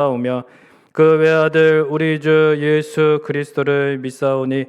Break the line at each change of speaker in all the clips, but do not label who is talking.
오며 그 외아들 우리 주 예수 그리스도를 믿사오니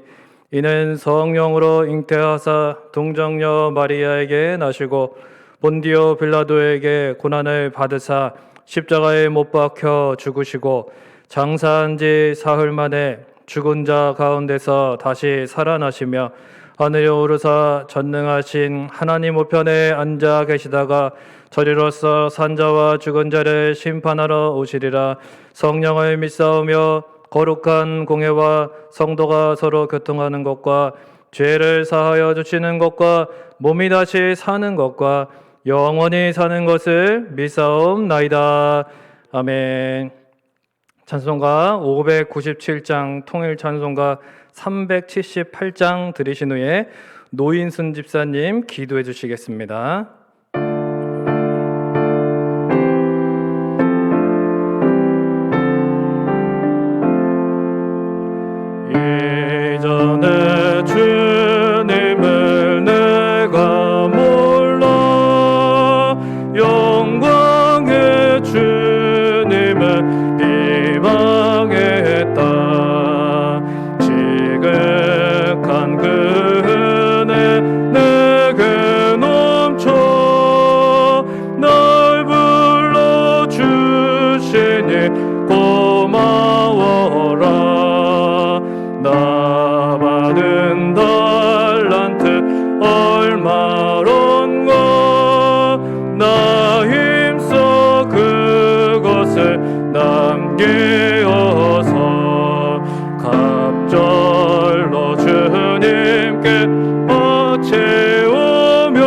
이는 성령으로 잉태하사 동정녀 마리아에게 나시고 본디오 빌라도에게 고난을 받으사 십자가에 못 박혀 죽으시고 장사한 지 사흘 만에 죽은 자 가운데서 다시 살아나시며 하늘에 오르사 전능하신 하나님 우편에 앉아 계시다가 저리로서 산자와 죽은 자를 심판하러 오시리라. 성령을 믿사오며 거룩한 공회와 성도가 서로 교통하는 것과 죄를 사하여 주시는 것과 몸이 다시 사는 것과 영원히 사는 것을 믿사옵나이다. 아멘. 찬송가 597장 통일 찬송가 378장 들으신 후에 노인순 집사님 기도해 주시겠습니다. 예전에 주님을 내가 몰라 영광의 주님을 비방했다. 지극한 그 은혜 내게 넘쳐 날 불러주시니 고마워라. 나 받은 달란트 얼마론가 나 힘써 그것을 남기어서 갑절로 주님께 바치오며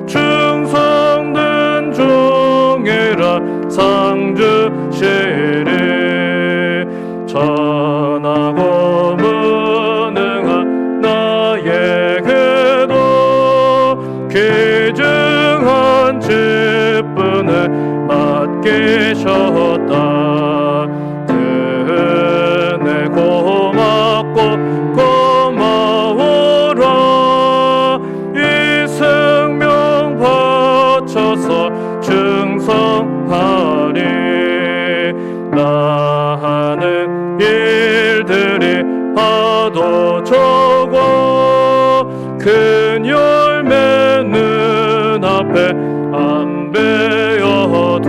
충성된 종이라 상 주시리. 전하고 무능한 나에게도 귀중한 직분을 맡기셨다. 그 은혜 고맙고 고마워라. 이 생명 바쳐서 충성하리. 나 하는 일들이 하도 적어 큰 열매 눈앞에 안 베어도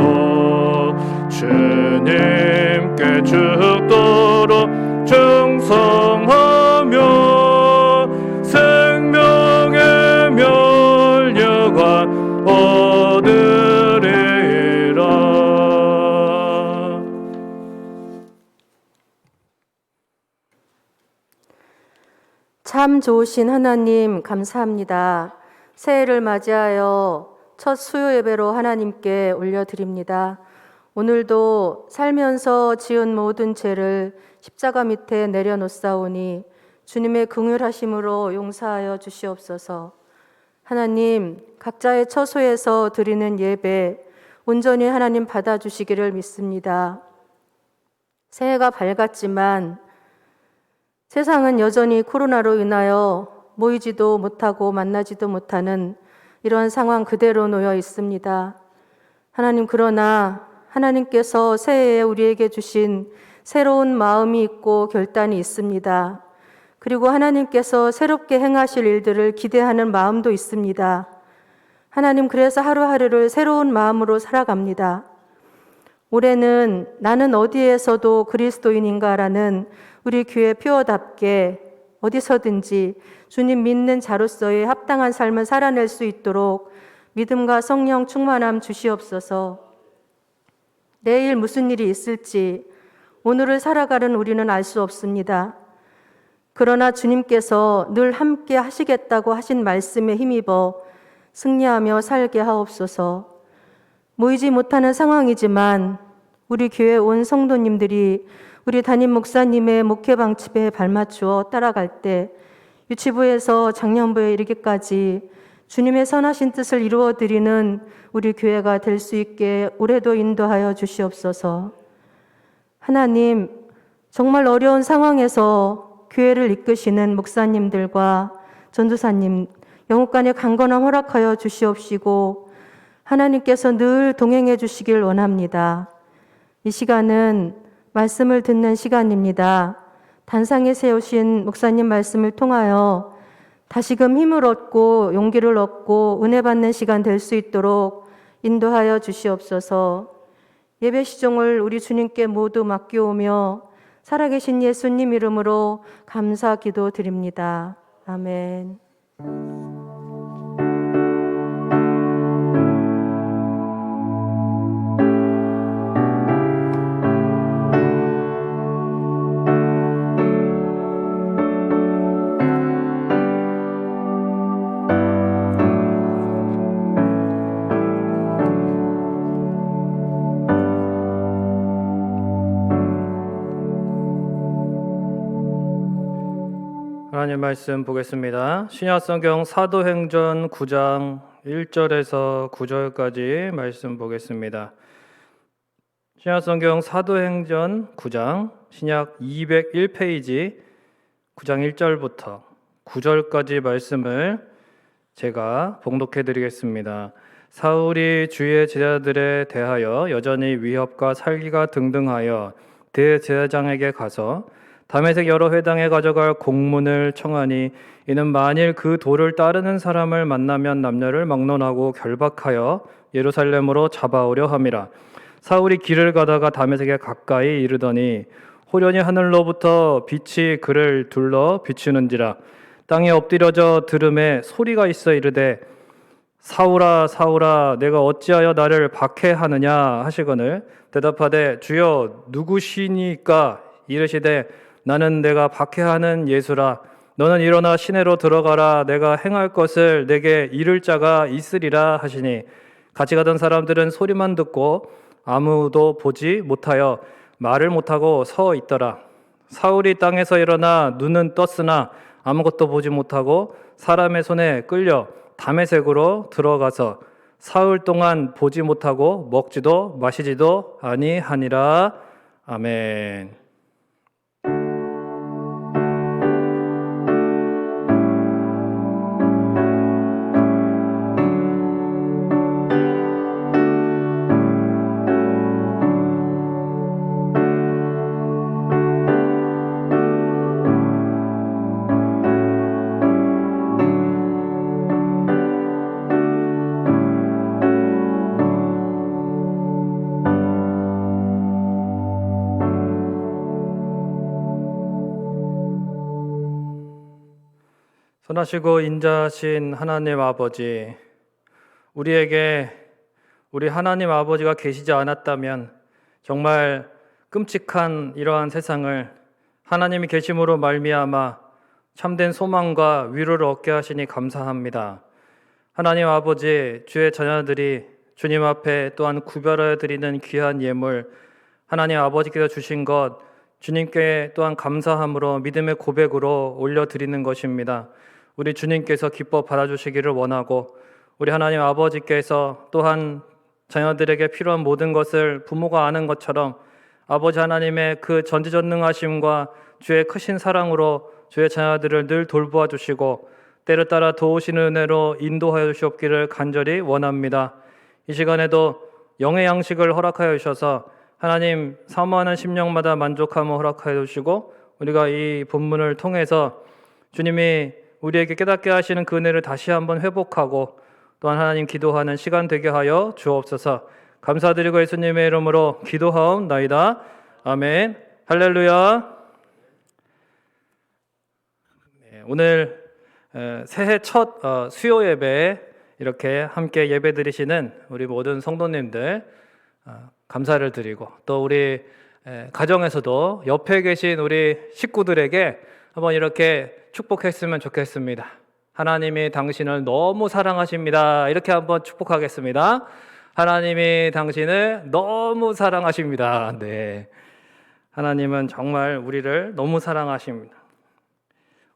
주님께 죽도록 충성하며 생명의 면류관 얻으리라.
참 좋으신 하나님 감사합니다. 새해를 맞이하여 첫 수요 예배로 하나님께 올려드립니다. 오늘도 살면서 지은 모든 죄를 십자가 밑에 내려놓사오니 주님의 긍휼하심으로 용서하여 주시옵소서. 하나님, 각자의 처소에서 드리는 예배 온전히 하나님 받아주시기를 믿습니다. 새해가 밝았지만 세상은 여전히 코로나로 인하여 모이지도 못하고 만나지도 못하는 이러한 상황 그대로 놓여 있습니다. 하나님, 그러나 하나님께서 새해에 우리에게 주신 새로운 마음이 있고 결단이 있습니다. 그리고 하나님께서 새롭게 행하실 일들을 기대하는 마음도 있습니다. 하나님, 그래서 하루하루를 새로운 마음으로 살아갑니다. 올해는 나는 어디에서도 그리스도인인가라는 우리 교회 표어답게 어디서든지 주님 믿는 자로서의 합당한 삶을 살아낼 수 있도록 믿음과 성령 충만함 주시옵소서. 내일 무슨 일이 있을지 오늘을 살아가는 우리는 알 수 없습니다. 그러나 주님께서 늘 함께 하시겠다고 하신 말씀에 힘입어 승리하며 살게 하옵소서. 모이지 못하는 상황이지만 우리 교회 온 성도님들이 우리 담임 목사님의 목회 방침에 발맞추어 따라갈 때 유치부에서 장년부에 이르기까지 주님의 선하신 뜻을 이루어드리는 우리 교회가 될 수 있게 올해도 인도하여 주시옵소서. 하나님, 정말 어려운 상황에서 교회를 이끄시는 목사님들과 전도사님, 영육간의 강건함 허락하여 주시옵시고 하나님께서 늘 동행해 주시길 원합니다. 이 시간은 말씀을 듣는 시간입니다. 단상에 세우신 목사님 말씀을 통하여 다시금 힘을 얻고 용기를 얻고 은혜 받는 시간 될 수 있도록 인도하여 주시옵소서. 예배 시종을 우리 주님께 모두 맡겨오며 살아계신 예수님 이름으로 감사 기도 드립니다. 아멘.
하나님 말씀 보겠습니다. 신약성경 사도행전 9장 1절에서 9절까지 말씀 보겠습니다. 신약성경 사도행전 9장 신약 201페이지 9장 1절부터 9절까지 말씀을 제가 봉독해 드리겠습니다. 사울이 주의 제자들에 대하여 여전히 위협과 살기가 등등하여 대제사장에게 가서 다메섹 여러 회당에 가져갈 공문을 청하니 이는 만일 그 도를 따르는 사람을 만나면 남녀를 막론하고 결박하여 예루살렘으로 잡아오려 함이라. 사울이 길을 가다가 다메섹에 가까이 이르더니 호련히 하늘로부터 빛이 그를 둘러 비추는지라. 땅에 엎드려져 들음에 소리가 있어 이르되 사울아 사울아 내가 어찌하여 나를 박해하느냐 하시거늘 대답하되 주여 누구시니까 이르시되 나는 내가 박해하는 예수라. 너는 일어나 시내로 들어가라. 내가 행할 것을 내게 이를 자가 있으리라 하시니 같이 가던 사람들은 소리만 듣고 아무도 보지 못하여 말을 못하고 서 있더라. 사울이 땅에서 일어나 눈은 떴으나 아무것도 보지 못하고 사람의 손에 끌려 다메섹으로 들어가서 사흘 동안 보지 못하고 먹지도 마시지도 아니하니라. 아멘. 선하시고 인자하신 하나님 아버지, 우리에게 우리 하나님 아버지가 계시지 않았다면 정말 끔찍한 이러한 세상을 하나님이 계심으로 말미암아 참된 소망과 위로를 얻게 하시니 감사합니다. 하나님 아버지, 주의 자녀들이 주님 앞에 또한 구별하여 드리는 귀한 예물, 하나님 아버지께서 주신 것 주님께 또한 감사함으로 믿음의 고백으로 올려드리는 것입니다. 우리 주님께서 기뻐 받아주시기를 원하고 우리 하나님 아버지께서 또한 자녀들에게 필요한 모든 것을 부모가 아는 것처럼 아버지 하나님의 그 전지전능하심과 주의 크신 사랑으로 주의 자녀들을 늘 돌보아 주시고 때를 따라 도우시는 은혜로 인도하여 주시옵기를 간절히 원합니다. 이 시간에도 영의 양식을 허락하여 주셔서 하나님 사모하는 심령마다 만족함을 허락하여 주시고 우리가 이 본문을 통해서 주님이 우리에게 깨닫게 하시는 그 은혜를 다시 한번 회복하고 또한 하나님 기도하는 시간 되게 하여 주옵소서. 감사드리고 예수님의 이름으로 기도하옵나이다. 아멘. 할렐루야. 오늘 새해 첫 수요 예배에 이렇게 함께 예배 드리시는 우리 모든 성도님들 감사를 드리고 또 우리 가정에서도 옆에 계신 우리 식구들에게 한번 이렇게 축복했으면 좋겠습니다. 하나님이 당신을 너무 사랑하십니다. 이렇게 한번 축복하겠습니다. 하나님이 당신을 너무 사랑하십니다. 네. 하나님은 정말 우리를 너무 사랑하십니다.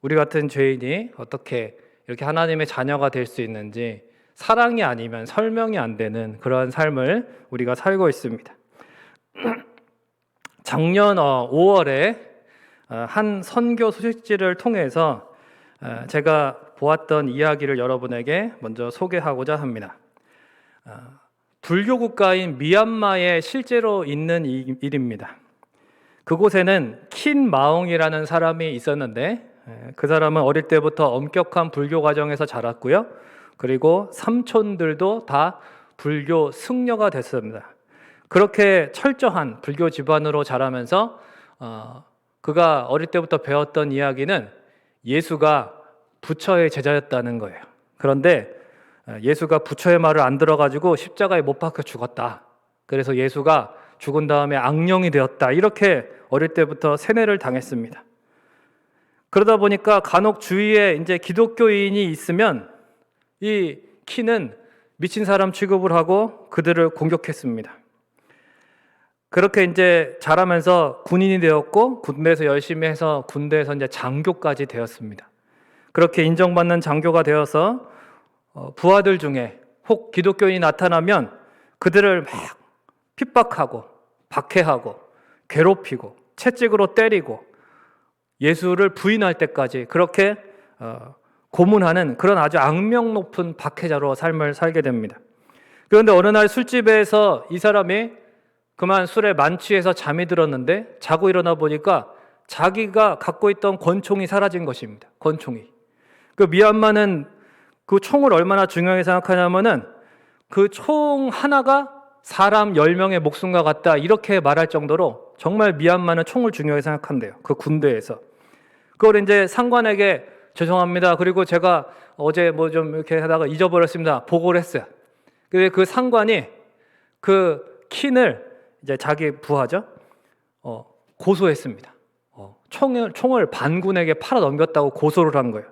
우리 같은 죄인이 어떻게 이렇게 하나님의 자녀가 될 수 있는지 사랑이 아니면 설명이 안 되는 그런 삶을 우리가 살고 있습니다. 작년 5월에 한 선교 소식지를 통해서 제가 보았던 이야기를 여러분에게 먼저 소개하고자 합니다. 불교 국가인 미얀마에 실제로 있는 일입니다. 그곳에는 킨 마옹이라는 사람이 있었는데 그 사람은 어릴 때부터 엄격한 불교 과정에서 자랐고요. 그리고 삼촌들도 다 불교 승려가 됐습니다. 그렇게 철저한 불교 집안으로 자라면서 그가 어릴 때부터 배웠던 이야기는 예수가 부처의 제자였다는 거예요. 그런데 예수가 부처의 말을 안 들어가지고 십자가에 못 박혀 죽었다. 그래서 예수가 죽은 다음에 악령이 되었다. 이렇게 어릴 때부터 세뇌를 당했습니다. 그러다 보니까 간혹 주위에 이제 기독교인이 있으면 이 키는 미친 사람 취급을 하고 그들을 공격했습니다. 그렇게 이제 자라면서 군인이 되었고 군대에서 열심히 해서 군대에서 이제 장교까지 되었습니다. 그렇게 인정받는 장교가 되어서 부하들 중에 혹 기독교인이 나타나면 그들을 막 핍박하고 박해하고 괴롭히고 채찍으로 때리고 예수를 부인할 때까지 그렇게 고문하는 그런 아주 악명 높은 박해자로 삶을 살게 됩니다. 그런데 어느 날 술집에서 이 사람이 그만 술에 만취해서 잠이 들었는데 자고 일어나 보니까 자기가 갖고 있던 권총이 사라진 것입니다. 권총이. 그 미얀마는 그 총을 얼마나 중요하게 생각하냐면은 그 총 하나가 사람 10명의 목숨과 같다 이렇게 말할 정도로 정말 미얀마는 총을 중요하게 생각한대요. 그 군대에서. 그걸 이제 상관에게 죄송합니다. 그리고 제가 어제 뭐 좀 이렇게 하다가 잊어버렸습니다. 보고를 했어요. 근데 그 상관이 그 킨을 이제 자기 부하죠. 고소했습니다. 총을 반군에게 팔아 넘겼다고 고소를 한 거예요.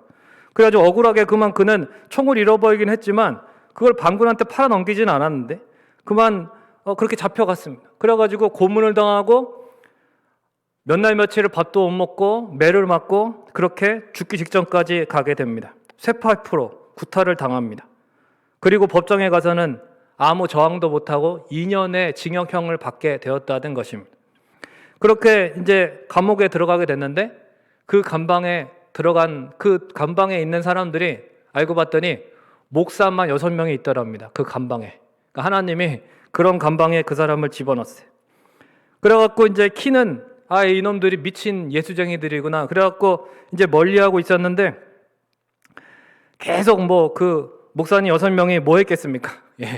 그래가지고 억울하게 그는 총을 잃어버리긴 했지만 그걸 반군한테 팔아 넘기진 않았는데 그렇게 잡혀갔습니다. 그래가지고 고문을 당하고 몇 날 며칠을 밥도 못 먹고 매를 맞고 그렇게 죽기 직전까지 가게 됩니다. 쇠파이프로 구타를 당합니다. 그리고 법정에 가서는 아무 저항도 못하고 2년의 징역형을 받게 되었다는 것입니다. 그렇게 이제 감옥에 들어가게 됐는데 그 감방에 있는 사람들이 알고 봤더니 목사만 6명이 있더랍니다. 그 감방에. 그러니까 하나님이 그런 감방에 그 사람을 집어넣었어요. 그래갖고 이제 키는 이놈들이 미친 예수쟁이들이구나. 그래갖고 이제 멀리하고 있었는데 계속 그 목사님 6명이 뭐 했겠습니까?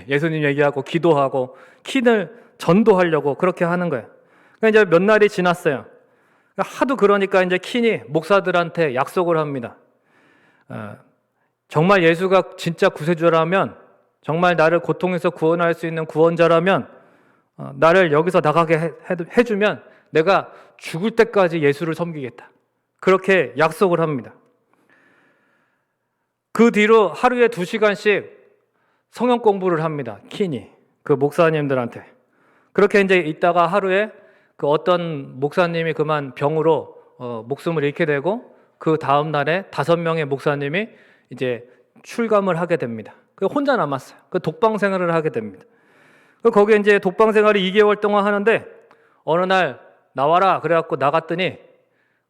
예수님 얘기하고 기도하고 킨을 전도하려고 그렇게 하는 거예요. 그러니까 이제 몇 날이 지났어요. 하도 그러니까 이제 킨이 목사들한테 약속을 합니다. 정말 예수가 진짜 구세주라면, 정말 나를 고통에서 구원할 수 있는 구원자라면 나를 여기서 나가게 해주면 내가 죽을 때까지 예수를 섬기겠다. 그렇게 약속을 합니다. 그 뒤로 하루에 2시간씩 성경 공부를 합니다. 킨이 그 목사님들한테. 그렇게 이제 있다가 하루에 그 어떤 목사님이 그만 병으로 목숨을 잃게 되고 그 다음 날에 5명의 목사님이 이제 출감을 하게 됩니다. 그 혼자 남았어요. 그 독방 생활을 하게 됩니다. 거기에 이제 독방 생활을 2개월 동안 하는데 어느 날 나와라 그래갖고 나갔더니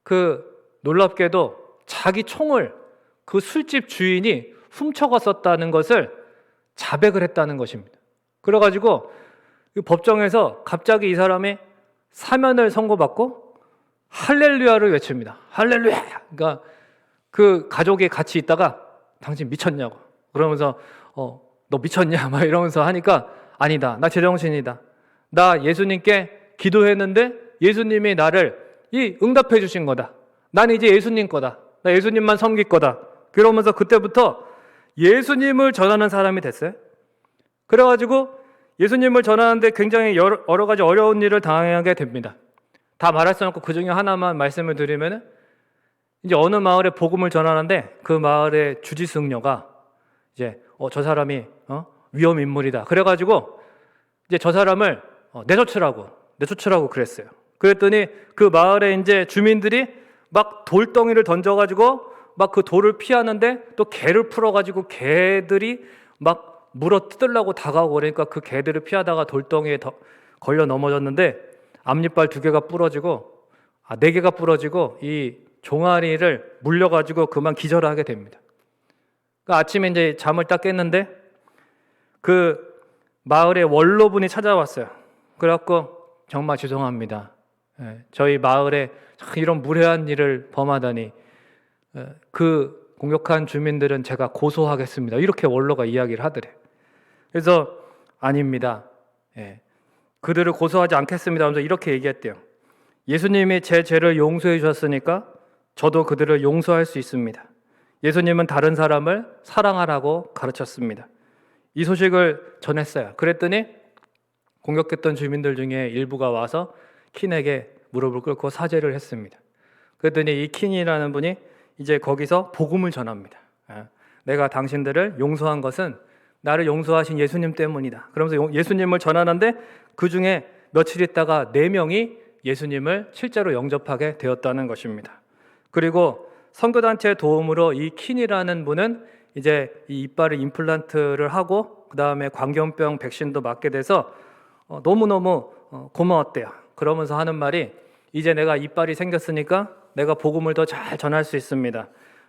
그 놀랍게도 자기 총을 그 술집 주인이 훔쳐갔었다는 것을 자백을 했다는 것입니다. 그래가지고 법정에서 갑자기 이 사람이 사면을 선고받고 할렐루야를 외칩니다. 할렐루야! 그러니까 그 가족이 같이 있다가 당신 미쳤냐고 그러면서 너 미쳤냐? 막 이러면서 하니까 아니다. 나 제정신이다. 나 예수님께 기도했는데 예수님이 나를 응답해 주신 거다. 난 이제 예수님 거다. 나 예수님만 섬길 거다. 그러면서 그때부터 예수님을 전하는 사람이 됐어요. 그래가지고 예수님을 전하는데 굉장히 여러 가지 어려운 일을 당하게 됩니다. 다 말할 수 없고 그 중에 하나만 말씀을 드리면 이제 어느 마을에 복음을 전하는데 그 마을의 주지승려가 이제 저 사람이 위험 인물이다. 그래가지고 이제 저 사람을 내쫓으라고 그랬어요. 그랬더니 그 마을에 이제 주민들이 막 돌덩이를 던져가지고 막 그 돌을 피하는데 또 개를 풀어가지고 개들이 막 물어 뜯으려고 다가오고 그러니까 그 개들을 피하다가 돌덩이에 걸려 넘어졌는데 앞니빨 2개가 부러지고 4개가 부러지고 이 종아리를 물려가지고 그만 기절하게 됩니다. 그러니까 아침에 이제 잠을 딱 깼는데 그 마을에 원로분이 찾아왔어요. 그래갖고 정말 죄송합니다. 저희 마을에 이런 무례한 일을 범하다니 그 공격한 주민들은 제가 고소하겠습니다. 이렇게 원로가 이야기를 하더래요. 그래서 아닙니다. 그들을 고소하지 않겠습니다 하면서 이렇게 얘기했대요. 예수님이 제 죄를 용서해 주셨으니까 저도 그들을 용서할 수 있습니다. 예수님은 다른 사람을 사랑하라고 가르쳤습니다. 이 소식을 전했어요. 그랬더니 공격했던 주민들 중에 일부가 와서 킨에게 무릎을 꿇고 사죄를 했습니다. 그랬더니 이 킨이라는 분이 이제 거기서 복음을 전합니다. 내가 당신들을 용서한 것은 나를 용서하신 예수님 때문이다. 그러면서 예수님을 전하는데 그 중에 며칠 있다가 4명이 예수님을 실제로 영접하게 되었다는 것입니다. 그리고 선교단체의 도움으로 이 킨이라는 분은 이제 이 이빨에 임플란트를 하고 그 다음에 광견병 백신도 맞게 돼서 너무너무 고마웠대요. 그러면서 하는 말이 이제 내가 이빨이 생겼으니까 내가 복음을 더 잘 전할 수 있습니다.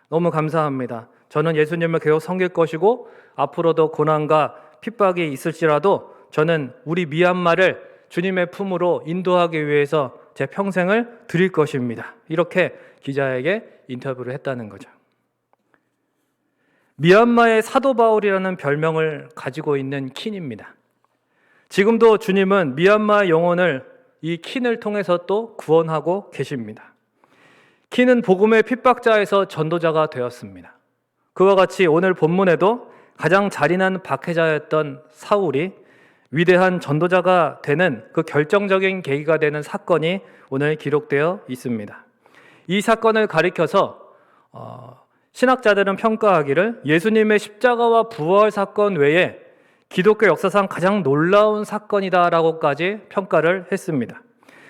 너무 감사합니다. 저는 예수님을 계속 섬길 것이고 앞으로도 고난과 핍박이 있을지라도 저는 우리 미얀마를 주님의 품으로 인도하기 위해서 제 평생을 드릴 것입니다. 이렇게 기자에게 인터뷰를 했다는 거죠. 미얀마의 사도 바울이라는 별명을 가지고 있는 킨입니다. 지금도 주님은 미얀마의 영혼을 이 킨을 통해서 또 구원하고 계십니다. 킨은 복음의 핍박자에서 전도자가 되었습니다. 그와 같이 오늘 본문에도 가장 잔인한 박해자였던 사울이 위대한 전도자가 되는 그 결정적인 계기가 되는 사건이 오늘 기록되어 있습니다. 이 사건을 가리켜서 신학자들은 평가하기를 예수님의 십자가와 부활 사건 외에 기독교 역사상 가장 놀라운 사건이다라고까지 평가를 했습니다.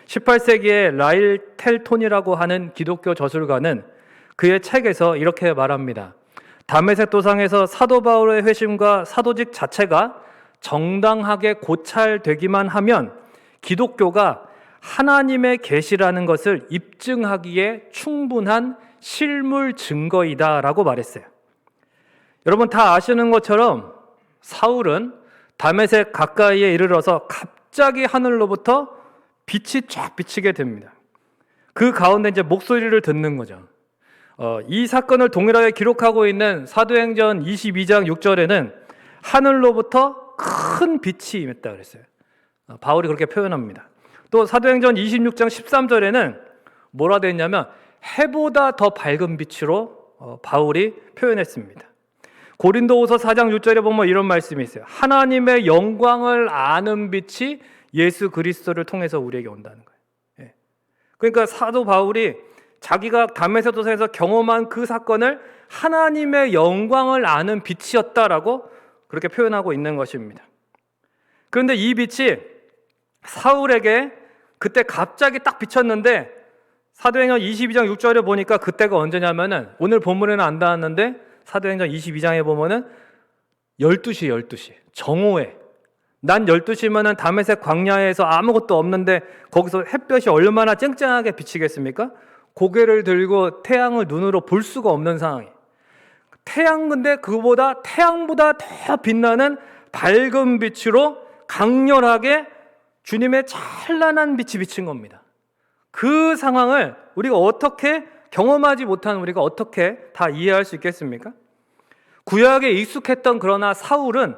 18세기의 라일 텔톤이라고 하는 기독교 저술가는 그의 책에서 이렇게 말합니다. 다메섹 도상에서 사도 바울의 회심과 사도직 자체가 정당하게 고찰되기만 하면 기독교가 하나님의 계시라는 것을 입증하기에 충분한 실물 증거이다라고 말했어요. 여러분 다 아시는 것처럼 사울은 다메섹 가까이에 이르러서 갑자기 하늘로부터 빛이 쫙 비치게 됩니다. 그 가운데 이제 목소리를 듣는 거죠. 이 사건을 동일하게 기록하고 있는 사도행전 22장 6절에는 하늘로부터 큰 빛이 임했다 그랬어요. 바울이 그렇게 표현합니다. 또 사도행전 26장 13절에는 뭐라 되어 있냐면 해보다 더 밝은 빛으로 바울이 표현했습니다. 고린도후서 4장 6절에 보면 이런 말씀이 있어요. 하나님의 영광을 아는 빛이 예수 그리스도를 통해서 우리에게 온다는 거예요. 그러니까 사도 바울이 자기가 다메섹 도상에서 경험한 그 사건을 하나님의 영광을 아는 빛이었다라고 그렇게 표현하고 있는 것입니다. 그런데 이 빛이 사울에게 그때 갑자기 딱 비쳤는데 사도행전 22장 6절에 보니까 그때가 언제냐면은 오늘 본문에는 안 닿았는데 사도행전 22장에 보면은 12시 정오에 난 12시면은 다메섹 광야에서 아무것도 없는데 거기서 햇볕이 얼마나 쨍쨍하게 비치겠습니까? 고개를 들고 태양을 눈으로 볼 수가 없는 상황이에요. 근데 그보다 태양보다 더 빛나는 밝은 빛으로 강렬하게 주님의 찬란한 빛이 비친 겁니다. 그 상황을 우리가 어떻게 경험하지 못한 우리가 어떻게 다 이해할 수 있겠습니까? 구약에 익숙했던 그러나 사울은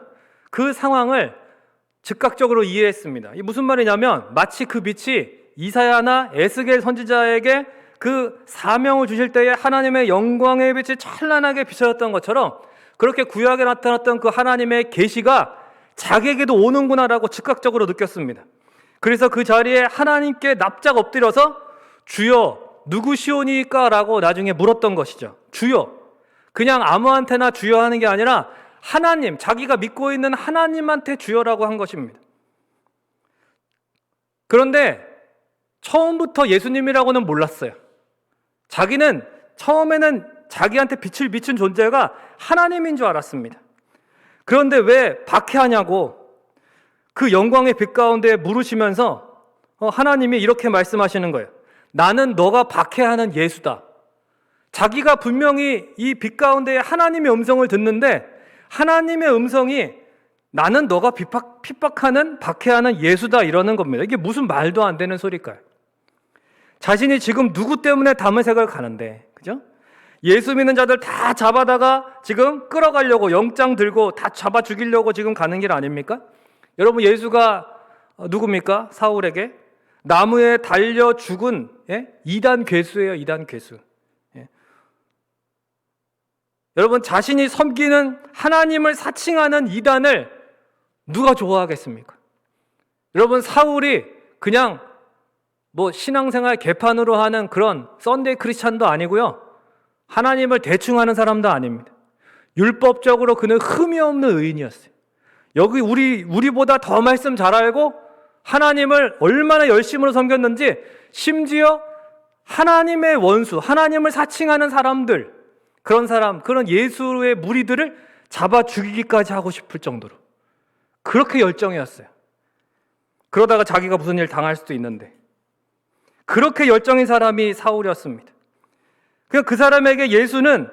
그 상황을 즉각적으로 이해했습니다. 이게 무슨 말이냐면 마치 그 빛이 이사야나 에스겔 선지자에게 그 사명을 주실 때에 하나님의 영광의 빛이 찬란하게 비춰졌던 것처럼 그렇게 구약에 나타났던 그 하나님의 계시가 자기에게도 오는구나라고 즉각적으로 느꼈습니다. 그래서 그 자리에 하나님께 납작 엎드려서 주여 누구시오니까? 라고 나중에 물었던 것이죠. 주여, 그냥 아무한테나 주여 하는 게 아니라 하나님, 자기가 믿고 있는 하나님한테 주여라고 한 것입니다. 그런데 처음부터 예수님이라고는 몰랐어요. 자기는 처음에는 자기한테 빛을 비춘 존재가 하나님인 줄 알았습니다. 그런데 왜 박해하냐고 그 영광의 빛 가운데 물으시면서 하나님이 이렇게 말씀하시는 거예요. 나는 너가 박해하는 예수다. 자기가 분명히 이 빛 가운데 하나님의 음성을 듣는데 하나님의 음성이 나는 너가 핍박하는 박해하는 예수다 이러는 겁니다. 이게 무슨 말도 안 되는 소리일까요? 자신이 지금 누구 때문에 다메섹을 가는데, 그죠? 예수 믿는 자들 다 잡아다가 지금 끌어가려고 영장 들고 다 잡아 죽이려고 지금 가는 길 아닙니까? 여러분, 예수가 누굽니까? 사울에게 나무에 달려 죽은 이단 괴수예요. 이단 괴수. 여러분, 자신이 섬기는 하나님을 사칭하는 이단을 누가 좋아하겠습니까? 여러분, 사울이 그냥 신앙생활 개판으로 하는 그런 썬데이 크리스찬도 아니고요, 하나님을 대충 하는 사람도 아닙니다. 율법적으로 그는 흠이 없는 의인이었어요. 여기 우리보다 더 말씀 잘 알고 하나님을 얼마나 열심으로 섬겼는지, 심지어 하나님의 원수, 하나님을 사칭하는 사람들, 그런 예수의 무리들을 잡아 죽이기까지 하고 싶을 정도로 그렇게 열정이었어요. 그러다가 자기가 무슨 일 당할 수도 있는데, 그렇게 열정인 사람이 사울이었습니다. 그 사람에게 예수는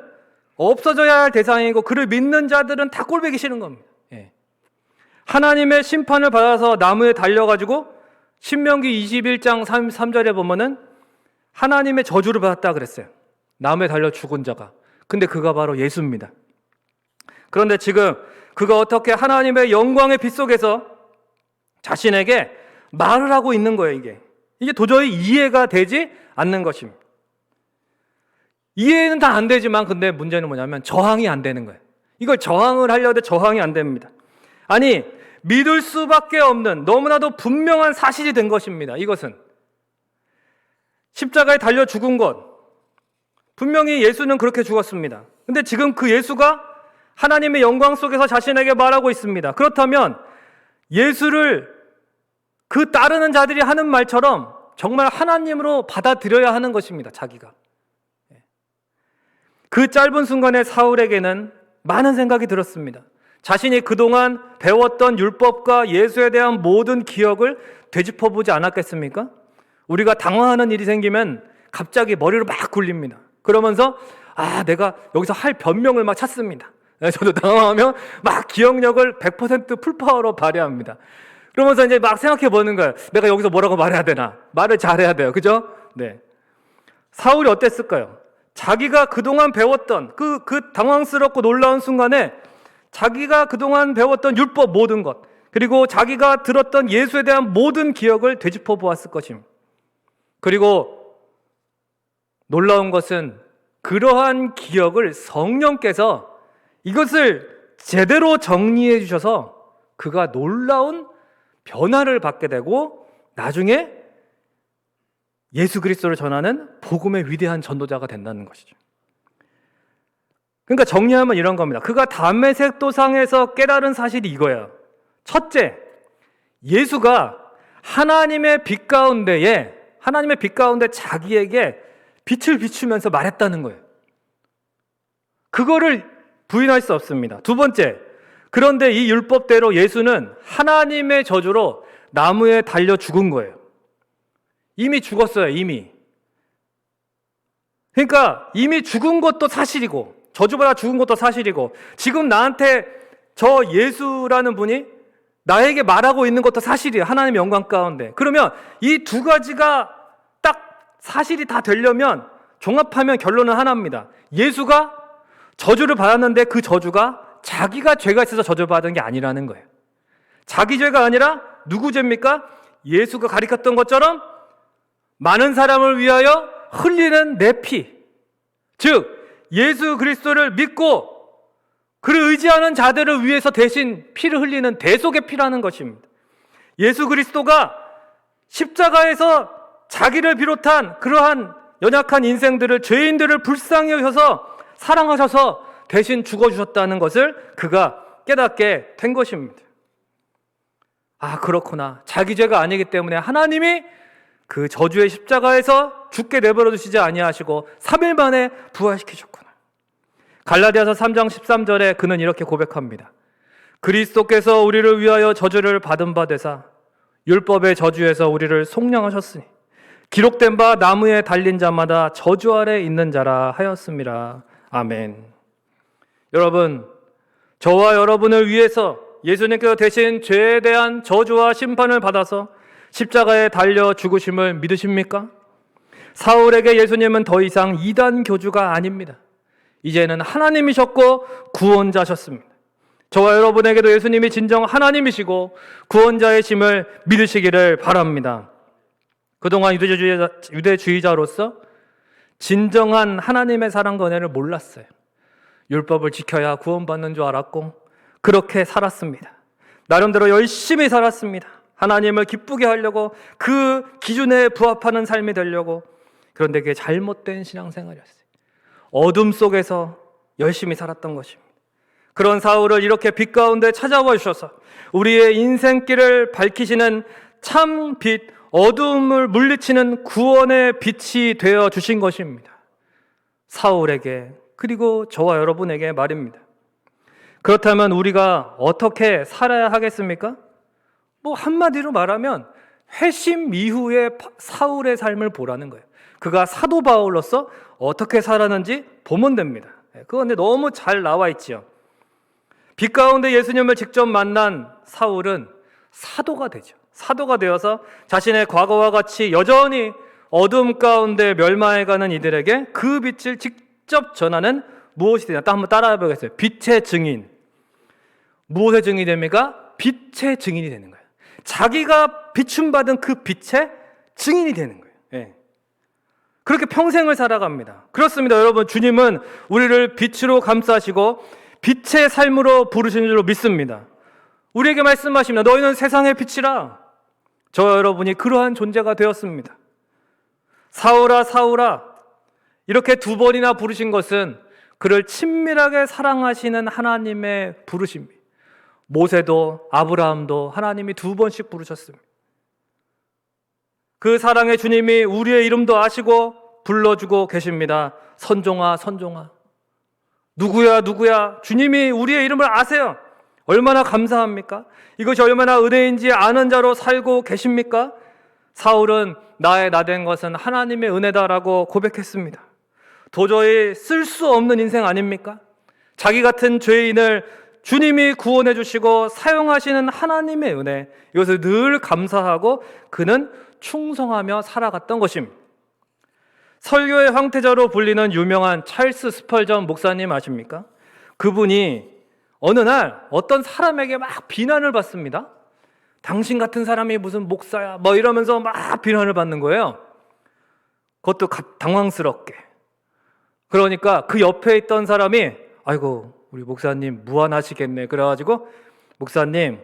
없어져야 할 대상이고, 그를 믿는 자들은 다 꼴보기 싫은 겁니다. 하나님의 심판을 받아서 나무에 달려가지고 신명기 21장 3절에 보면은 하나님의 저주를 받았다 그랬어요. 나무에 달려 죽은 자가. 근데 그가 바로 예수입니다. 그런데 지금 그가 어떻게 하나님의 영광의 빛 속에서 자신에게 말을 하고 있는 거예요. 이게 도저히 이해가 되지 않는 것입니다. 이해는 다 안 되지만, 근데 문제는 뭐냐면 저항이 안 되는 거예요. 이걸 저항을 하려도 저항이 안 됩니다. 아니, 믿을 수밖에 없는 너무나도 분명한 사실이 된 것입니다. 이것은 십자가에 달려 죽은 것, 분명히 예수는 그렇게 죽었습니다. 근데 지금 그 예수가 하나님의 영광 속에서 자신에게 말하고 있습니다. 그렇다면 예수를 그 따르는 자들이 하는 말처럼 정말 하나님으로 받아들여야 하는 것입니다. 자기가. 그 짧은 순간에 사울에게는 많은 생각이 들었습니다. 자신이 그동안 배웠던 율법과 예수에 대한 모든 기억을 되짚어보지 않았겠습니까? 우리가 당황하는 일이 생기면 갑자기 머리를 막 굴립니다. 그러면서 내가 여기서 할 변명을 막 찾습니다. 저도 당황하면 막 기억력을 100% 풀파워로 발휘합니다. 그러면서 이제 막 생각해 보는 거예요. 내가 여기서 뭐라고 말해야 되나? 말을 잘해야 돼요. 그죠? 네. 사울이 어땠을까요? 자기가 그동안 배웠던 그 당황스럽고 놀라운 순간에 자기가 그동안 배웠던 율법 모든 것, 그리고 자기가 들었던 예수에 대한 모든 기억을 되짚어 보았을 것입니다. 그리고 놀라운 것은 그러한 기억을 성령께서 이것을 제대로 정리해 주셔서 그가 놀라운 변화를 받게 되고 나중에 예수 그리스도를 전하는 복음의 위대한 전도자가 된다는 것이죠. 그러니까 정리하면 이런 겁니다. 그가 다메섹 도상에서 깨달은 사실이 이거예요. 첫째, 예수가 하나님의 빛 가운데 자기에게 빛을 비추면서 말했다는 거예요. 그거를 부인할 수 없습니다. 두 번째, 그런데 이 율법대로 예수는 하나님의 저주로 나무에 달려 죽은 거예요. 이미 죽었어요, 이미. 그러니까 이미 죽은 것도 사실이고, 저주받아 죽은 것도 사실이고, 지금 나한테 저 예수라는 분이 나에게 말하고 있는 것도 사실이에요. 하나님의 영광 가운데. 그러면 이 두 가지가 딱 사실이 다 되려면 종합하면 결론은 하나입니다. 예수가 저주를 받았는데 그 저주가 자기가 죄가 있어서 저주받은 게 아니라는 거예요. 자기 죄가 아니라 누구 죄입니까? 예수가 가리켰던 것처럼 많은 사람을 위하여 흘리는 내 피, 즉 예수 그리스도를 믿고 그를 의지하는 자들을 위해서 대신 피를 흘리는 대속의 피라는 것입니다. 예수 그리스도가 십자가에서 자기를 비롯한 그러한 연약한 인생들을, 죄인들을 불쌍히 여기셔서 사랑하셔서 대신 죽어주셨다는 것을 그가 깨닫게 된 것입니다. 그렇구나. 자기 죄가 아니기 때문에 하나님이 그 저주의 십자가에서 죽게 내버려 두시지 아니하시고 3일 만에 부활시키셨구나. 갈라디아서 3장 13절에 그는 이렇게 고백합니다. 그리스도께서 우리를 위하여 저주를 받은 바 되사 율법의 저주에서 우리를 속량하셨으니 기록된 바 나무에 달린 자마다 저주 아래 있는 자라 하였음이라. 아멘. 여러분, 저와 여러분을 위해서 예수님께서 대신 죄에 대한 저주와 심판을 받아서 십자가에 달려 죽으심을 믿으십니까? 사울에게 예수님은 더 이상 이단 교주가 아닙니다. 이제는 하나님이셨고 구원자셨습니다. 저와 여러분에게도 예수님이 진정 하나님이시고 구원자이심을 믿으시기를 바랍니다. 그동안 유대주의자로서 진정한 하나님의 사랑과 은혜를 몰랐어요. 율법을 지켜야 구원받는 줄 알았고 그렇게 살았습니다. 나름대로 열심히 살았습니다. 하나님을 기쁘게 하려고 그 기준에 부합하는 삶이 되려고. 그런데 그게 잘못된 신앙생활이었어요. 어둠 속에서 열심히 살았던 것입니다. 그런 사울을 이렇게 빛 가운데 찾아와 주셔서 우리의 인생길을 밝히시는 참 빛, 어둠을 물리치는 구원의 빛이 되어 주신 것입니다. 사울에게, 그리고 저와 여러분에게 말입니다. 그렇다면 우리가 어떻게 살아야 하겠습니까? 한마디로 말하면 회심 이후의 사울의 삶을 보라는 거예요. 그가 사도 바울로서 어떻게 살았는지 보면 됩니다. 그건 너무 잘 나와 있지요. 빛 가운데 예수님을 직접 만난 사울은 사도가 되죠. 사도가 되어서 자신의 과거와 같이 여전히 어둠 가운데 멸망해가는 이들에게 그 빛을 직접 전하는 무엇이 되냐? 한번 따라해 보겠어요. 빛의 증인. 무엇의 증인이 됩니까? 빛의 증인이 되는 거예요. 자기가 비춤받은 그 빛의 증인이 되는 거예요. 예. 그렇게 평생을 살아갑니다. 그렇습니다. 여러분, 주님은 우리를 빛으로 감싸시고 빛의 삶으로 부르시는 줄로 믿습니다. 우리에게 말씀하십니다. 너희는 세상의 빛이라. 저와 여러분이 그러한 존재가 되었습니다. 사울아 사울아, 이렇게 두 번이나 부르신 것은 그를 친밀하게 사랑하시는 하나님의 부르심입니다. 모세도 아브라함도 하나님이 두 번씩 부르셨습니다. 그 사랑의 주님이 우리의 이름도 아시고 불러주고 계십니다. 선종아 선종아, 누구야 누구야, 주님이 우리의 이름을 아세요. 얼마나 감사합니까? 이것이 얼마나 은혜인지 아는 자로 살고 계십니까? 사울은 나의 나된 것은 하나님의 은혜다라고 고백했습니다. 도저히 쓸 수 없는 인생 아닙니까? 자기 같은 죄인을 주님이 구원해 주시고 사용하시는 하나님의 은혜, 이것을 늘 감사하고 그는 충성하며 살아갔던 것입니다. 설교의 황태자로 불리는 유명한 찰스 스펄전 목사님 아십니까? 그분이 어느 날 어떤 사람에게 막 비난을 받습니다. 당신 같은 사람이 무슨 목사야 이러면서 막 비난을 받는 거예요. 그것도 당황스럽게. 그러니까 그 옆에 있던 사람이 아이고 우리 목사님 무안하시겠네. 그래가지고 목사님,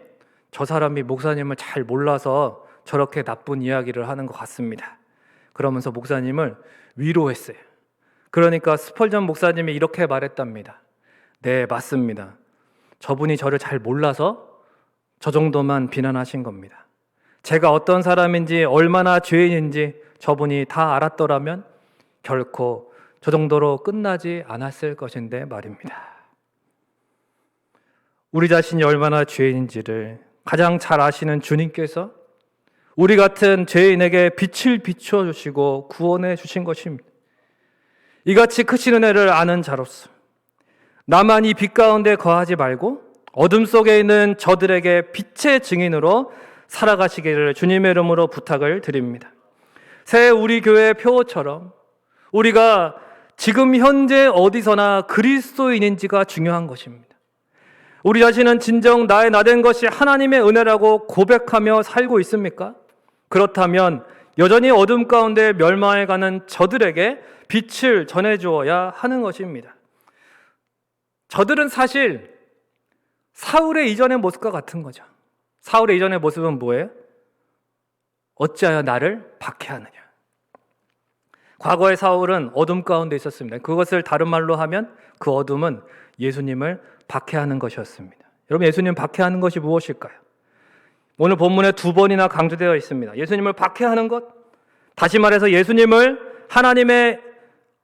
저 사람이 목사님을 잘 몰라서 저렇게 나쁜 이야기를 하는 것 같습니다. 그러면서 목사님을 위로했어요. 그러니까 스펄전 목사님이 이렇게 말했답니다. 네, 맞습니다. 저분이 저를 잘 몰라서 저 정도만 비난하신 겁니다. 제가 어떤 사람인지 얼마나 죄인인지 저분이 다 알았더라면 결코 저 정도로 끝나지 않았을 것인데 말입니다. 우리 자신이 얼마나 죄인인지를 가장 잘 아시는 주님께서 우리 같은 죄인에게 빛을 비춰주시고 구원해 주신 것입니다. 이같이 크신 은혜를 아는 자로서 나만 이 빛 가운데 거하지 말고 어둠 속에 있는 저들에게 빛의 증인으로 살아가시기를 주님의 이름으로 부탁을 드립니다. 새 우리 교회 표어처럼 우리가 지금 현재 어디서나 그리스도인인지가 중요한 것입니다. 우리 자신은 진정 나의 나된 것이 하나님의 은혜라고 고백하며 살고 있습니까? 그렇다면 여전히 어둠 가운데 멸망해가는 저들에게 빛을 전해주어야 하는 것입니다. 저들은 사실 사울의 이전의 모습과 같은 거죠. 사울의 이전의 모습은 뭐예요? 어찌하여 나를 박해하느냐. 과거의 사울은 어둠 가운데 있었습니다. 그것을 다른 말로 하면 그 어둠은 예수님을 박해하는 것이었습니다. 여러분, 예수님 박해하는 것이 무엇일까요? 오늘 본문에 두 번이나 강조되어 있습니다. 예수님을 박해하는 것, 다시 말해서 예수님을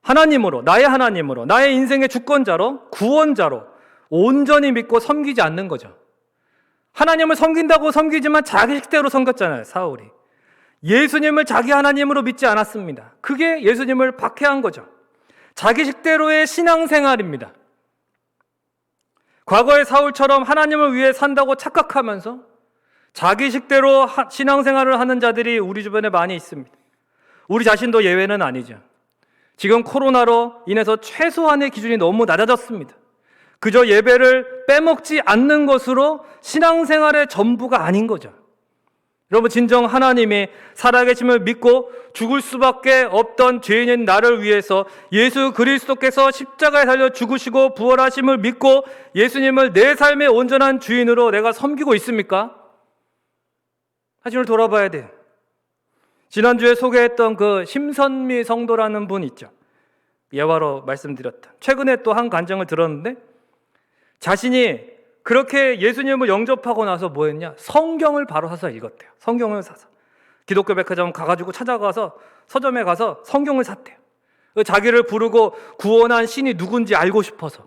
하나님으로, 나의 인생의 주권자로, 구원자로 온전히 믿고 섬기지 않는 거죠. 하나님을 섬긴다고 섬기지만 자기 식대로 섬겼잖아요, 사울이. 예수님을 자기 하나님으로 믿지 않았습니다. 그게 예수님을 박해한 거죠. 자기 식대로의 신앙생활입니다. 과거의 사울처럼 하나님을 위해 산다고 착각하면서 자기 식대로 신앙생활을 하는 자들이 우리 주변에 많이 있습니다. 우리 자신도 예외는 아니죠. 지금 코로나로 인해서 최소한의 기준이 너무 낮아졌습니다. 그저 예배를 빼먹지 않는 것으로 신앙생활의 전부가 아닌 거죠. 여러분, 진정 하나님이 살아계심을 믿고 죽을 수밖에 없던 죄인인 나를 위해서 예수 그리스도께서 십자가에 달려 죽으시고 부활하심을 믿고 예수님을 내 삶의 온전한 주인으로 내가 섬기고 있습니까? 자신을 돌아봐야 돼요. 지난주에 소개했던 그 심선미 성도라는 분 있죠. 예화로 말씀드렸다. 최근에 또 한 간증을 들었는데 자신이 그렇게 예수님을 영접하고 나서 뭐 했냐? 성경을 바로 사서 읽었대요. 성경을 사서. 기독교 백화점 가가지고 찾아가서 서점에 가서 성경을 샀대요. 자기를 부르고 구원한 신이 누군지 알고 싶어서.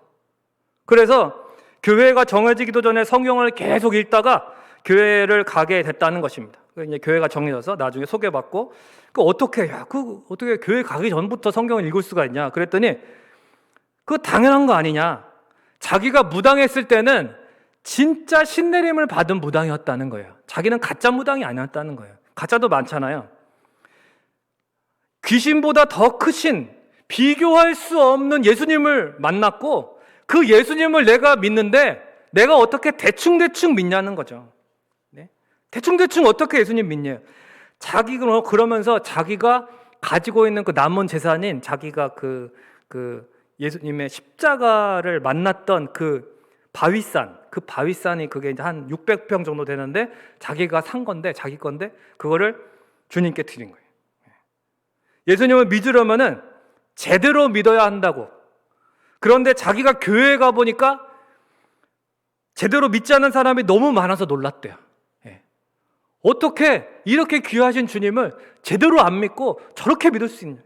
그래서 교회가 정해지기도 전에 성경을 계속 읽다가 교회를 가게 됐다는 것입니다. 이제 교회가 정해져서 나중에 소개받고 어떻게 교회 가기 전부터 성경을 읽을 수가 있냐? 그랬더니 그거 당연한 거 아니냐? 자기가 무당했을 때는 진짜 신내림을 받은 무당이었다는 거예요. 자기는 가짜 무당이 아니었다는 거예요. 가짜도 많잖아요. 귀신보다 더 크신 비교할 수 없는 예수님을 만났고 그 예수님을 내가 믿는데 내가 어떻게 대충대충 믿냐는 거죠. 네? 대충대충 어떻게 예수님 믿냐? 그러면서 자기가 가지고 있는 그 남은 재산인 자기가 그 예수님의 십자가를 만났던 그 바위산이 그게 이제 한 600평 정도 되는데 자기가 산 건데 자기 건데 그거를 주님께 드린 거예요. 예수님을 믿으려면은 제대로 믿어야 한다고. 그런데 자기가 교회에 가 보니까 제대로 믿지 않는 사람이 너무 많아서 놀랐대요. 어떻게 이렇게 귀하신 주님을 제대로 안 믿고 저렇게 믿을 수 있냐?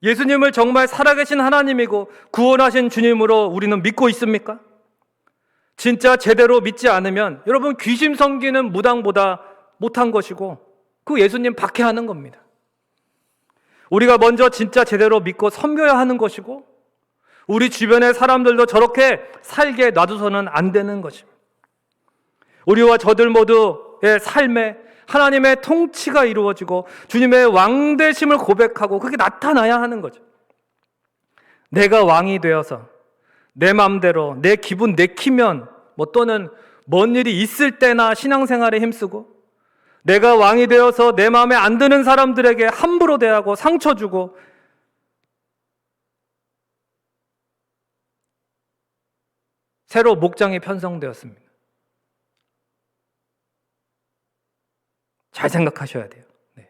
예수님을 정말 살아계신 하나님이고 구원하신 주님으로 우리는 믿고 있습니까? 진짜 제대로 믿지 않으면 여러분 귀신 섬기는 무당보다 못한 것이고 그 예수님 박해하는 겁니다. 우리가 먼저 진짜 제대로 믿고 섬겨야 하는 것이고 우리 주변의 사람들도 저렇게 살게 놔두서는 안 되는 것입니다. 우리와 저들 모두의 삶에 하나님의 통치가 이루어지고 주님의 왕되심을 고백하고 그게 나타나야 하는 거죠. 내가 왕이 되어서 내 마음대로 내 기분 내키면 또는 뭔 일이 있을 때나 신앙생활에 힘쓰고 내가 왕이 되어서 내 마음에 안 드는 사람들에게 함부로 대하고 상처 주고 새로 목장이 편성되었습니다. 잘 생각하셔야 돼요. 네.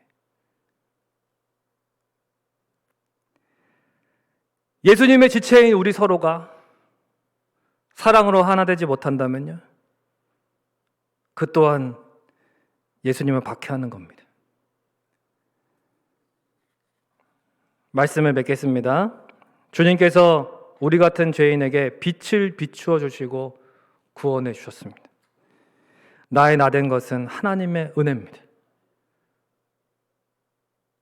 예수님의 지체인 우리 서로가 사랑으로 하나 되지 못한다면요, 그 또한 예수님을 박해하는 겁니다. 말씀을 맺겠습니다. 주님께서 우리 같은 죄인에게 빛을 비추어 주시고 구원해 주셨습니다. 나의 나된 것은 하나님의 은혜입니다.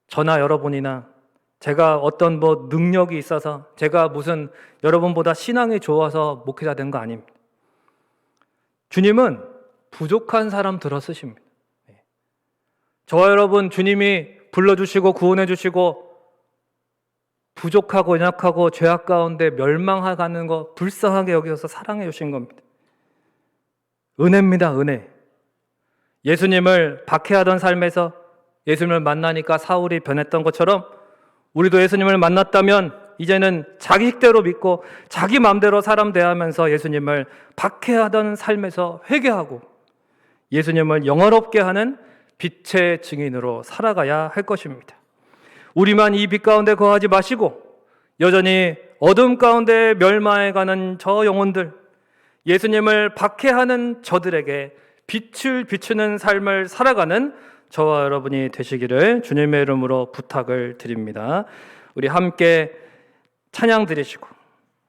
저나 여러분이나 제가 어떤 능력이 있어서 제가 무슨 여러분보다 신앙이 좋아서 목회자 된 거 아닙니다. 주님은 부족한 사람 들어 쓰십니다. 저와 여러분 주님이 불러주시고 구원해주시고 부족하고 연약하고 죄악 가운데 멸망하는 거 불쌍하게 여기서 사랑해 주신 겁니다. 은혜입니다. 은혜. 예수님을 박해하던 삶에서 예수님을 만나니까 사울이 변했던 것처럼 우리도 예수님을 만났다면 이제는 자기 식대로 믿고 자기 마음대로 사람 대하면서 예수님을 박해하던 삶에서 회개하고 예수님을 영화롭게 하는 빛의 증인으로 살아가야 할 것입니다. 우리만 이 빛 가운데 거하지 마시고 여전히 어둠 가운데 멸망해가는 저 영혼들, 예수님을 박해하는 저들에게 빛을 비추는 삶을 살아가는 저와 여러분이 되시기를 주님의 이름으로 부탁을 드립니다. 우리 함께 찬양 드리시고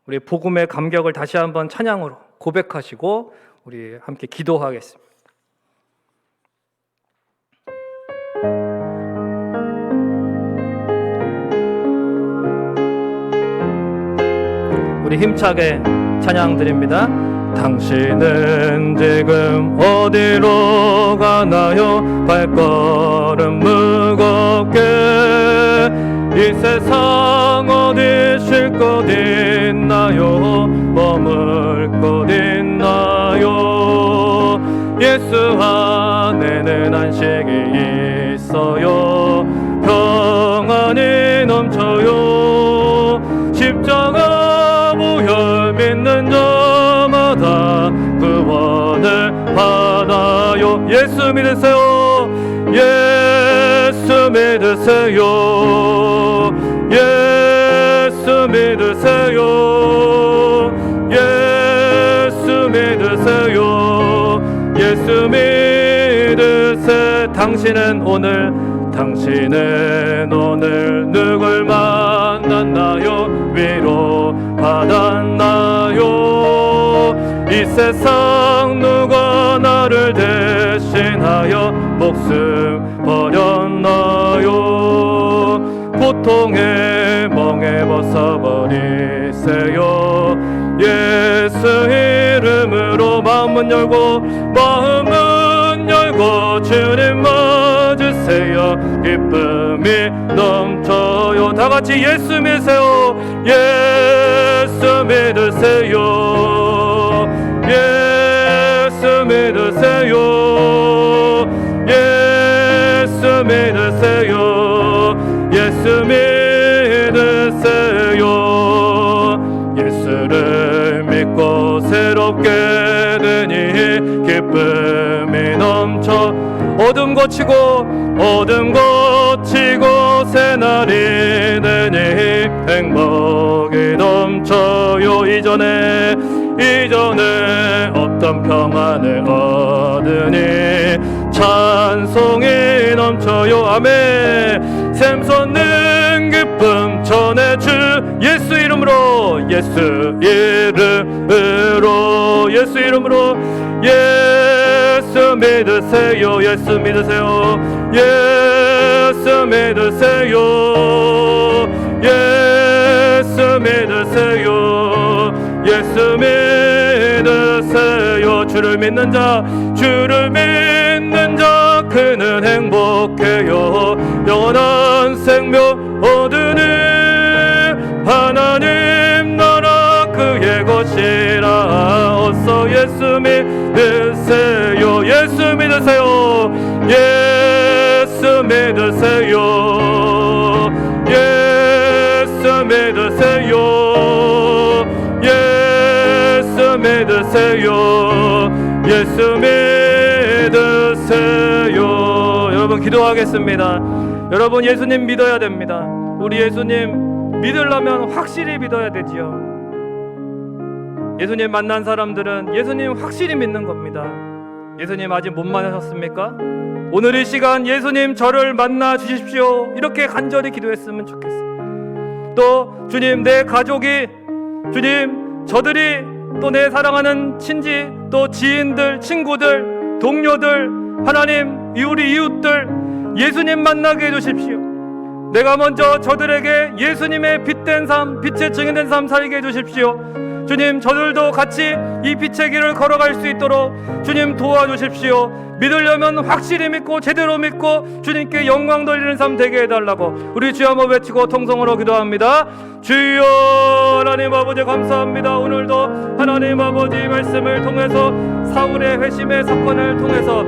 우리 복음의 감격을 다시 한번 찬양으로 고백하시고 우리 함께 기도하겠습니다. 우리 힘차게 찬양 드립니다. 당신은 지금 어디로 가나요? 발걸음 무겁게 이 세상 어디 쉴 곳 있나요? 머물 곳 있나요? 예수 안에는 안식이 있어요. 평안이 넘쳐요. 십자가 보혈 믿는 자마다 구원을 받아요. 예수 믿으세요. 예수 믿으세요. 예수 믿으세요. 예수 믿으세요. 예수 믿으세. 당신은 오늘 누굴 만났나요? 위로 받았나요? 이 세상 누가 나를 대신하여 목숨 버렸나요? 고통의 멍에 벗어버리세요. 예수 이름으로 마음은 열고 주님 맞으세요. 기쁨이 넘쳐요. 다같이 예수 믿으세요. 예수 믿으세요. 예수 믿으세요. 예수 믿으세요. 예수 믿으세요. 예수를 믿고 새롭게 되니 기쁨이 넘쳐 어둠 거치고 새날이 되니 행복이 넘쳐요. 이전에 없던 평안을 얻으니 찬송이 넘쳐요. 아멘. 샘솟는 기쁨 전해 주 예수 이름으로 예수 이름으로 예수 이름으로 예수 믿으세요. 예수 믿으세요. 예수 믿으세요. 예수 믿으세요. 예수 믿으세요. 주를 믿는 자 그는 행복해요. 영원한 생명 얻으니 하나님 나라 그의 것이라. 어서 예수 믿으세요. 예수 믿으세요. 예수 믿으세요. 예수 믿으세요. 예수 믿으세요. 예수 믿으세요. 여러분 기도하겠습니다. 여러분 예수님 믿어야 됩니다. 우리 예수님 믿으려면 확실히 믿어야 되지요. 예수님 만난 사람들은 예수님 확실히 믿는 겁니다. 예수님 아직 못 만나셨습니까? 오늘 이 시간 예수님 저를 만나 주십시오. 이렇게 간절히 기도했으면 좋겠어요. 또 주님 내 가족이 주님 저들이 또 내 사랑하는 친지 또 지인들 친구들 동료들 하나님 우리 이웃들 예수님 만나게 해주십시오. 내가 먼저 저들에게 예수님의 빛된 삶 빛의 증인된 삶 살게 해주십시오. 주님 저들도 같이 이 빛의 길을 걸어갈 수 있도록 주님 도와주십시오. 믿으려면 확실히 믿고 제대로 믿고 주님께 영광 돌리는 삶 되게 해달라고 우리 주여 한번 외치고 통성으로 기도합니다. 주여 하나님 아버지 감사합니다. 오늘도 하나님 아버지 말씀을 통해서 사울의 회심의 사건을 통해서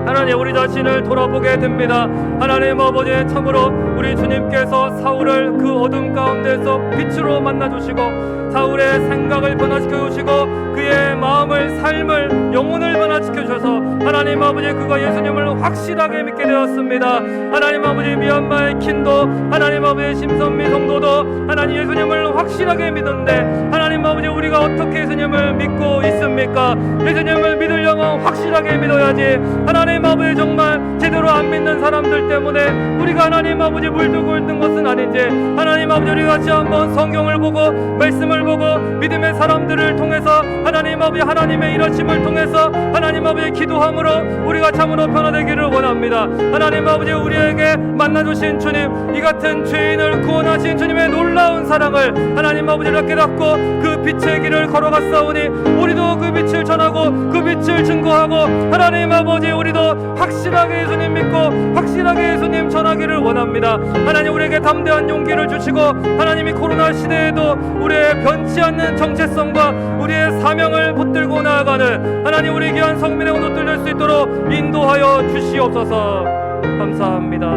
하나님 우리 자신을 돌아보게 됩니다. 하나님 아버지 참으로 우리 주님께서 사울을 그 어둠 가운데서 빛으로 만나주시고 사울의 생각을 변화시켜 주시고 그의 마음을 삶을 영혼을 변화시켜 주셔서 하나님 아버지 그가 예수님을 확실하게 믿게 되었습니다. 하나님 아버지 미얀마의 킨도 하나님 아버지 심선미 성도도 하나님 예수님을 확실하게 믿는데 하나님 아버지 우리가 어떻게 예수님을 믿고 있습니까? 예수님을 믿으려면 확실하게 믿어야지. 하나님 아버지 정말 제대로 안 믿는 사람들 때문에 우리가 하나님 아버지 물들고 있는 것은 아닌지 하나님 아버지 우리 같이 한번 성경을 보고 말씀을 보고 믿음의 사람들을 통해서 하나님 아버지 하나님의 일하심을 통해서 하나님 아버지 기도함으로 우리가 참으로 변화되기를 원합니다. 하나님 아버지 우리에게 만나주신 주님 이 같은 죄인을 구원하신 주님의 놀라운 사랑을 하나님 아버지를 깨닫고 그 그 빛의 길을 걸어갔사오니 우리도 그 빛을 전하고 그 빛을 증거하고 하나님 아버지 우리도 확실하게 예수님 믿고 확실하게 예수님 전하기를 원합니다. 하나님 우리에게 담대한 용기를 주시고 하나님이 코로나 시대에도 우리의 변치 않는 정체성과 우리의 사명을 붙들고 나아가는 하나님 우리 귀한 성민의 온도 뚫릴 수 있도록 인도하여 주시옵소서. 감사합니다.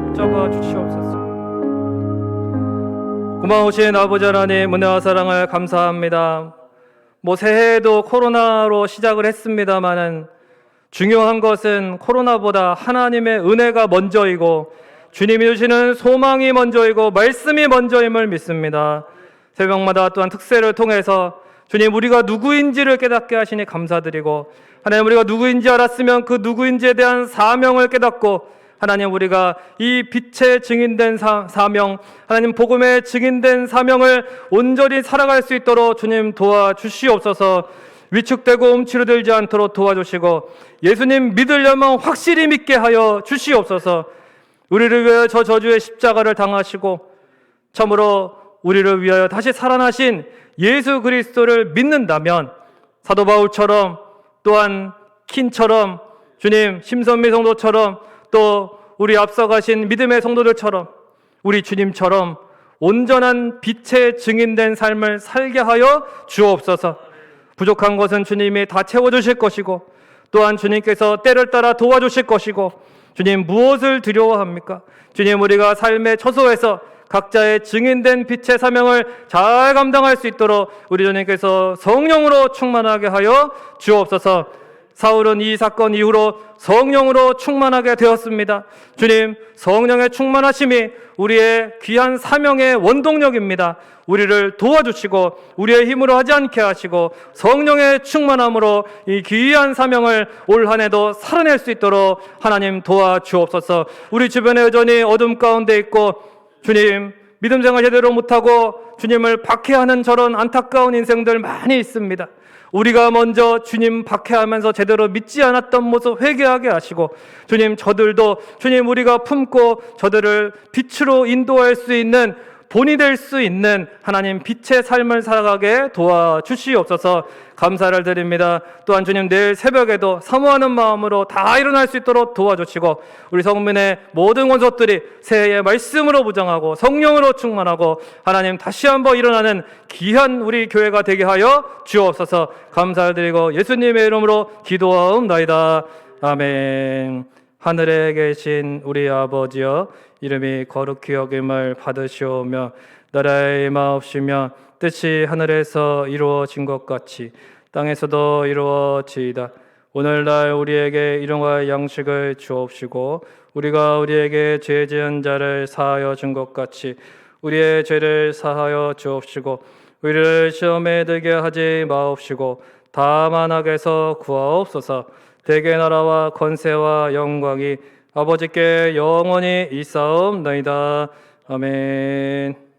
붙잡아 주시옵소서. 고마우신 아버지 하나님 은혜와 사랑을 감사합니다. 새해에도 코로나로 시작을 했습니다마는 중요한 것은 코로나보다 하나님의 은혜가 먼저이고 주님이 주시는 소망이 먼저이고 말씀이 먼저임을 믿습니다. 새벽마다 또한 특세를 통해서 주님 우리가 누구인지를 깨닫게 하시니 감사드리고 하나님 우리가 누구인지 알았으면 그 누구인지에 대한 사명을 깨닫고 하나님 우리가 이 빛의 증인된 사명 하나님 복음의 증인된 사명을 온전히 살아갈 수 있도록 주님 도와주시옵소서. 위축되고 움츠러들지 않도록 도와주시고 예수님 믿으려면 확실히 믿게 하여 주시옵소서. 우리를 위하여 저 저주의 십자가를 당하시고 참으로 우리를 위하여 다시 살아나신 예수 그리스도를 믿는다면 사도 바울처럼 또한 킨처럼 주님 심선미 성도처럼 또 우리 앞서가신 믿음의 성도들처럼 우리 주님처럼 온전한 빛의 증인된 삶을 살게 하여 주옵소서. 부족한 것은 주님이 다 채워주실 것이고 또한 주님께서 때를 따라 도와주실 것이고 주님 무엇을 두려워합니까? 주님 우리가 삶의 처소에서 각자의 증인된 빛의 사명을 잘 감당할 수 있도록 우리 주님께서 성령으로 충만하게 하여 주옵소서. 사울은 이 사건 이후로 성령으로 충만하게 되었습니다. 주님 성령의 충만하심이 우리의 귀한 사명의 원동력입니다. 우리를 도와주시고 우리의 힘으로 하지 않게 하시고 성령의 충만함으로 이 귀한 사명을 올 한 해도 살아낼 수 있도록 하나님 도와주옵소서. 우리 주변에 여전히 어둠 가운데 있고 주님 믿음 생활 제대로 못하고 주님을 박해하는 저런 안타까운 인생들 많이 있습니다. 우리가 먼저 주님 박해하면서 제대로 믿지 않았던 모습 회개하게 하시고 주님 저들도 주님 우리가 품고 저들을 빛으로 인도할 수 있는 본이 될 수 있는 하나님 빛의 삶을 살아가게 도와주시옵소서. 감사를 드립니다. 또한 주님 내일 새벽에도 사모하는 마음으로 다 일어날 수 있도록 도와주시고 우리 성민의 모든 원소들이 새해의 말씀으로 무장하고 성령으로 충만하고 하나님 다시 한번 일어나는 귀한 우리 교회가 되게 하여 주옵소서. 감사를 드리고 예수님의 이름으로 기도하옵나이다. 아멘. 하늘에 계신 우리 아버지여 이름이 거룩히 여김을 받으시오며 나라의 마옵시며 뜻이 하늘에서 이루어진 것 같이 땅에서도 이루어지이다. 오늘날 우리에게 일용할 양식을 주옵시고 우리가 우리에게 죄 지은 자를 사하여 준 것 같이 우리의 죄를 사하여 주옵시고 우리를 시험에 들게 하지 마옵시고 다만 악에서 구하옵소서. 대개 나라와 권세와 영광이 아버지께 영원히 있사옵나이다. 아멘.